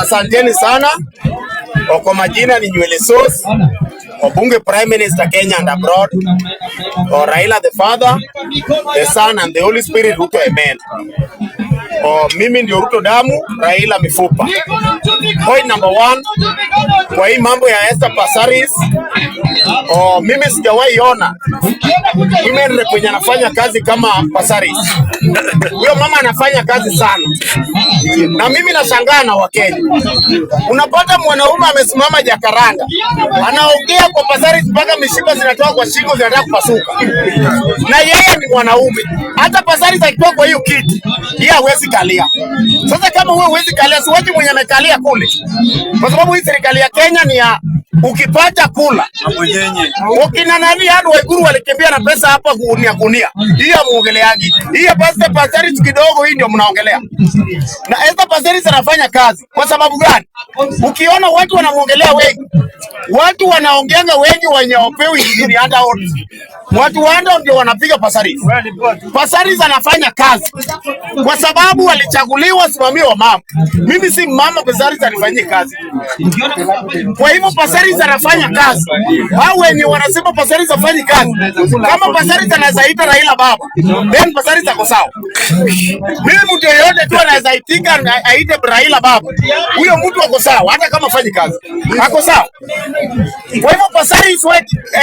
Asanteni sana. Kwa majina ni Nywele Sauce, Wabunge Prime Minister Kenya and abroad. Raila the Father, the Son and the Holy Spirit, Ruto amen. Mimi ndio Ruto damu, Raila mifupa. Point number 1, kwa hii mambo ya Esther Passaris, mimi sijawahi ona women kwenye anafanya kazi kama Passaris. Huyo mama anafanya kazi sana. Na mimi nashangaa na Wakenya. Unapata mwanaume amesimama Jakaranda, anaongea kwa Passaris mpaka mishipa zinatoka kwa shingo zinataka kupasuka. Na yeye ni mwanaume. Hata Passaris akitoka kwa hiyo kiti, yeye hawezi kalia. Sasa kama wewe huwezi kalia, si waje mwenye amekalia kule. Kwa sababu hii serikali ya Kenya ni ya ukipata kula. Ukina nani hadi Waiguru walikimbia na pesa hapa gunia. Hiyo muongeleaji. Hiyo Passaris kidogo hii ndio mnaongelea. Na Esther Passaris anafanya kazi. Kwa sababu gani? Ukiona watu wanamuongelea wengi, watu wanaongeanga wengi wenye wapewi ni handout. Watu wanda ndio wanapiga Passaris. Passaris anafanya kazi. Kwa sababu walichaguliwa simamia wa mama. Mimi si mama, Passaris anafanyia kazi. Kwa hivyo Passaris anafanya kazi. Hao wenye wanasema Passaris afanye kazi. Kama Passaris anaweza ita Raila baba, then Passaris ako sawa. Mimi mtu yeyote tu anaweza itika aite Raila baba. Huyo mtu ako sawa hata kama afanye kazi. Ako sawa. Kwa hivyo Passaris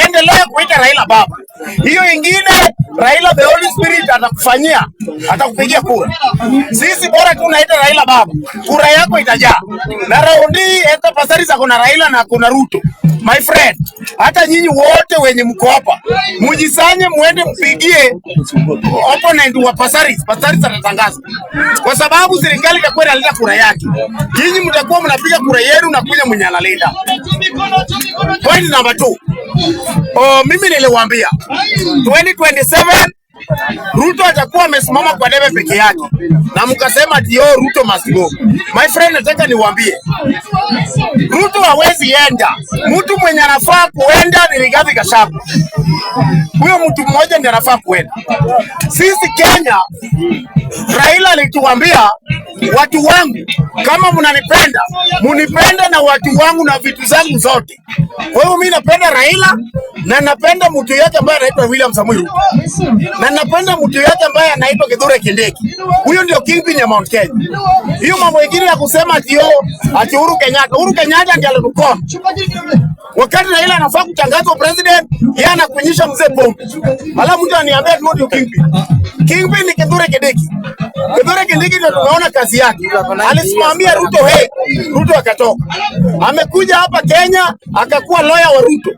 endelea kuita Raila baba. Hiyo ingine Raila the Holy Spirit atakufanyia, atakupigia kura. Sisi bora tu naita Raila baba, kura yako itajaa. Na raundi Esther Passaris kuna Raila na kuna Ruto. My friend, hata nyinyi wote wenye mko hapa, mujisanye muende mpigie opponent wa Passaris. Passaris atatangaza. Kwa sababu serikali itakuwa inaleta kura yake. Nyinyi mtakuwa mnapiga kura yenu na kunya mwenye analinda. Point number 2. Mimi niliwaambia 2027 Ruto atakuwa amesimama kwa debe peke yake. Na mkasema ndio Ruto must go. My friend, nataka niwaambie, Ruto hawezi enda. Mtu mwenye anafaa kuenda ni Rigathi Gachagua. Huyo mtu mmoja ndiye anafaa kuenda. Sisi Kenya, Raila alituambia watu wangu, kama mnanipenda, munipende na watu wangu na vitu zangu zote. Kwa hiyo mimi napenda Raila na napenda mtu yake ambaye anaitwa William Samoei Ruto. Na napenda mtu yake ambaye anaitwa Kithure Kindiki. Huyo ndio kingpin ya Mount Kenya. Hiyo mambo mengine ya kusema ati Uhuru Kenyatta ndiye alikuwa. Wakati Raila anafaa kutangazwa president, yeye anakunyisha mzee pombe. Alafu mtu ananiambia tu ndio kingpin. Kingpin ni Kithure Kindiki. Kithure Kindiki ndio tunaona kazi yake. Alisimamia Ruto, Ruto akatoka. Amekuja hapa Kenya akakuwa lawyer wa Ruto.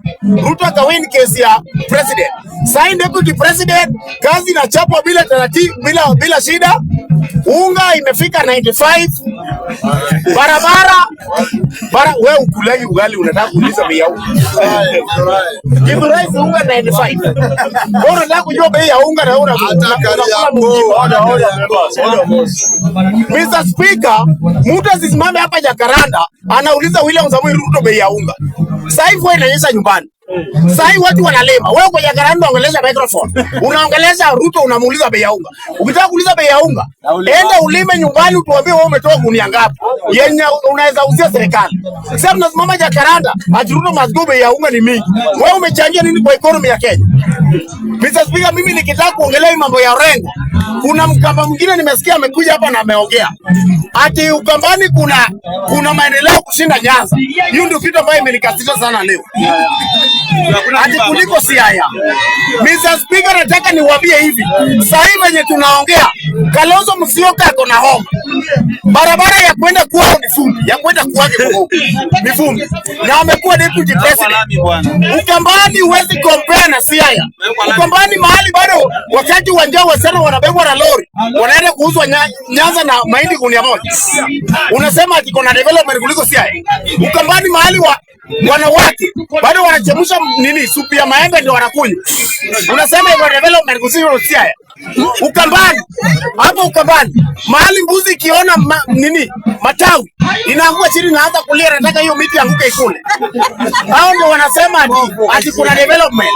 Ruto akawin kesi ya president. Sign deputy president, kazi na chapa bila taratibu, bila shida. Unga imefika 95. Barabara wewe ukulagi ugali unataka kuuliza bei ya unga. Give rice unga 95. Wewe unataka kujua bei ya unga na Mr. Speaker, mtu asisimame hapa Jakaranda anauliza William Samoei Ruto bei ya unga. Sasa hivi wewe inaonyesha nyumbani. Sasa watu wanalema. Wewe kwa Jakaranda unaongelesha microphone. Unaongelesha Ruto unamuuliza bei ya unga. Ukitaka kuuliza bei ya unga, enda ulime nyumbani utuambie wewe umetoa gunia ngapi. Yenye unaweza uzia serikali. Sasa tunasimama Jakaranda, ati Ruto must go, bei ya unga ni mingi. Wewe umechangia nini kwa economy ya Kenya? Mr. Speaker, mimi nikitaka kuongelea mambo ya Orengo, kuna Mkamba mwingine nimesikia amekuja hapa na ameongea. Ati Ukambani kuna maendeleo kushinda Nyanza. Hiyo ndio kitu ambayo imenikasirisha sana leo. Ati kuliko Siaya. Mr. Speaker, nataka niwaambie hivi. Sasa hivi wenye tunaongea, Kalonzo Musyoka ako na homa. Barabara ya kwenda kwao ni vumbi, ya kwenda kwake ni vumbi. Na amekuwa deputy president. Ukambani huwezi compare na Siaya. Ukambani mahali bado wakati uwanja wa sana wanabebwa na lori, wanaenda kuuzwa Nyanza na mahindi gunia moja. Unasema ati kuna development kuliko Siaya. Ukambani mahali wanawake bado wanachemsha supu ya maembe ndio wanakunywa. Unasema iko development kuliko Siaya. Ukambani. Hapo Ukambani. Mahali mbuzi ikiona matawi inaanguka chini na hata kulia, nataka hiyo miti anguke ikule. Hao ndio wanasema ati kuna development.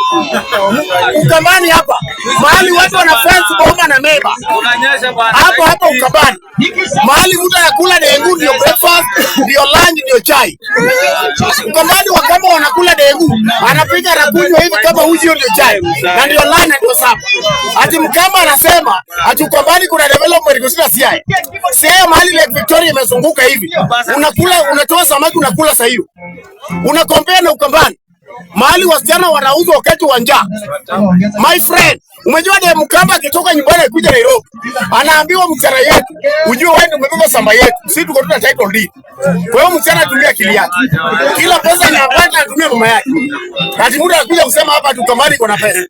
Ukambani hapa. Mahali watu wana fence bomba na meba. Hapa Ukambani. Mahali mtu anakula dengu ndio breakfast, ndio lunch, ndio chai. Ukambani Wakamba wanakula dengu, anapiga na kunywa hivi kama uji ndio chai. Na ndio lunch ndio sapa. Ati Mkamba anasema ati Ukambani kuna development kusina Siaya. Siaya mahali Lake Victoria imezunguka hivi. Unakula, unatoa samaki unakula sasa hiyo. Unakompea na Ukambani. Mahali wasichana wanauzwa wakati wa njaa. My friend, umejua de Mkamba akitoka nyumbani kuja Nairobi, anaambiwa mchana yetu, ujue wewe ndio umebeba samba yetu. Sisi tuko tuna title deed. Kwa hiyo mchana atumia akili yake. Kila pesa anapata atumia mama yake. Ati mtu anakuja kusema hapa Ukambani kuna pesa.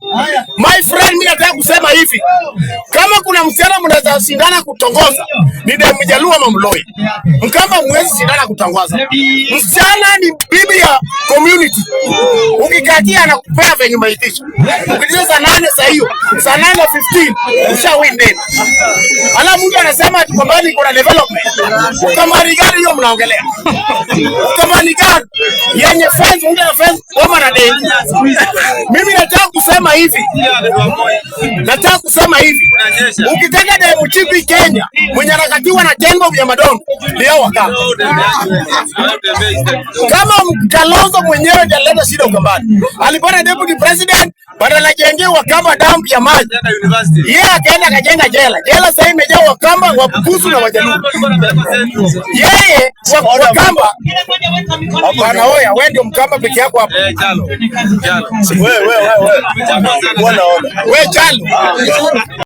My friend, mimi nataka kusema hivi. Kama kuna mchana mnaweza shindana kutongoza, ni de Mjaluo ama Mloi. Mkamba mwezi shindana kutongoza. Mchana ni bibi ya community. Ukikatia anakupea venye umeitisha. Ukitisha saa 8 saa hiyo, saa 9:15 usha win then. Ala mtu anasema ati Ukambani kuna development. Ukambani gani hiyo mnaongelea? Ukambani gani? Yenye fence, mtu ana fence kama na dengu. Mimi nataka kusema hivi. Ukitaka de mchipi Kenya, mwenye anakatiwa na jengo vya madongo, ndio Wakamba. Kama Kalonzo mwenyewe ndiye alileta shida Ukambani. Alipata deputy president badala ajengee Wakamba damp ya maji. Yeye akaenda akajenga jela. Jela sasa imejaa Wakamba, Wabukusu na Wajaluo. Yeye Wakamba hapana, wewe ndio Mkamba peke yako hapo. Wewe. Wewe Jalo.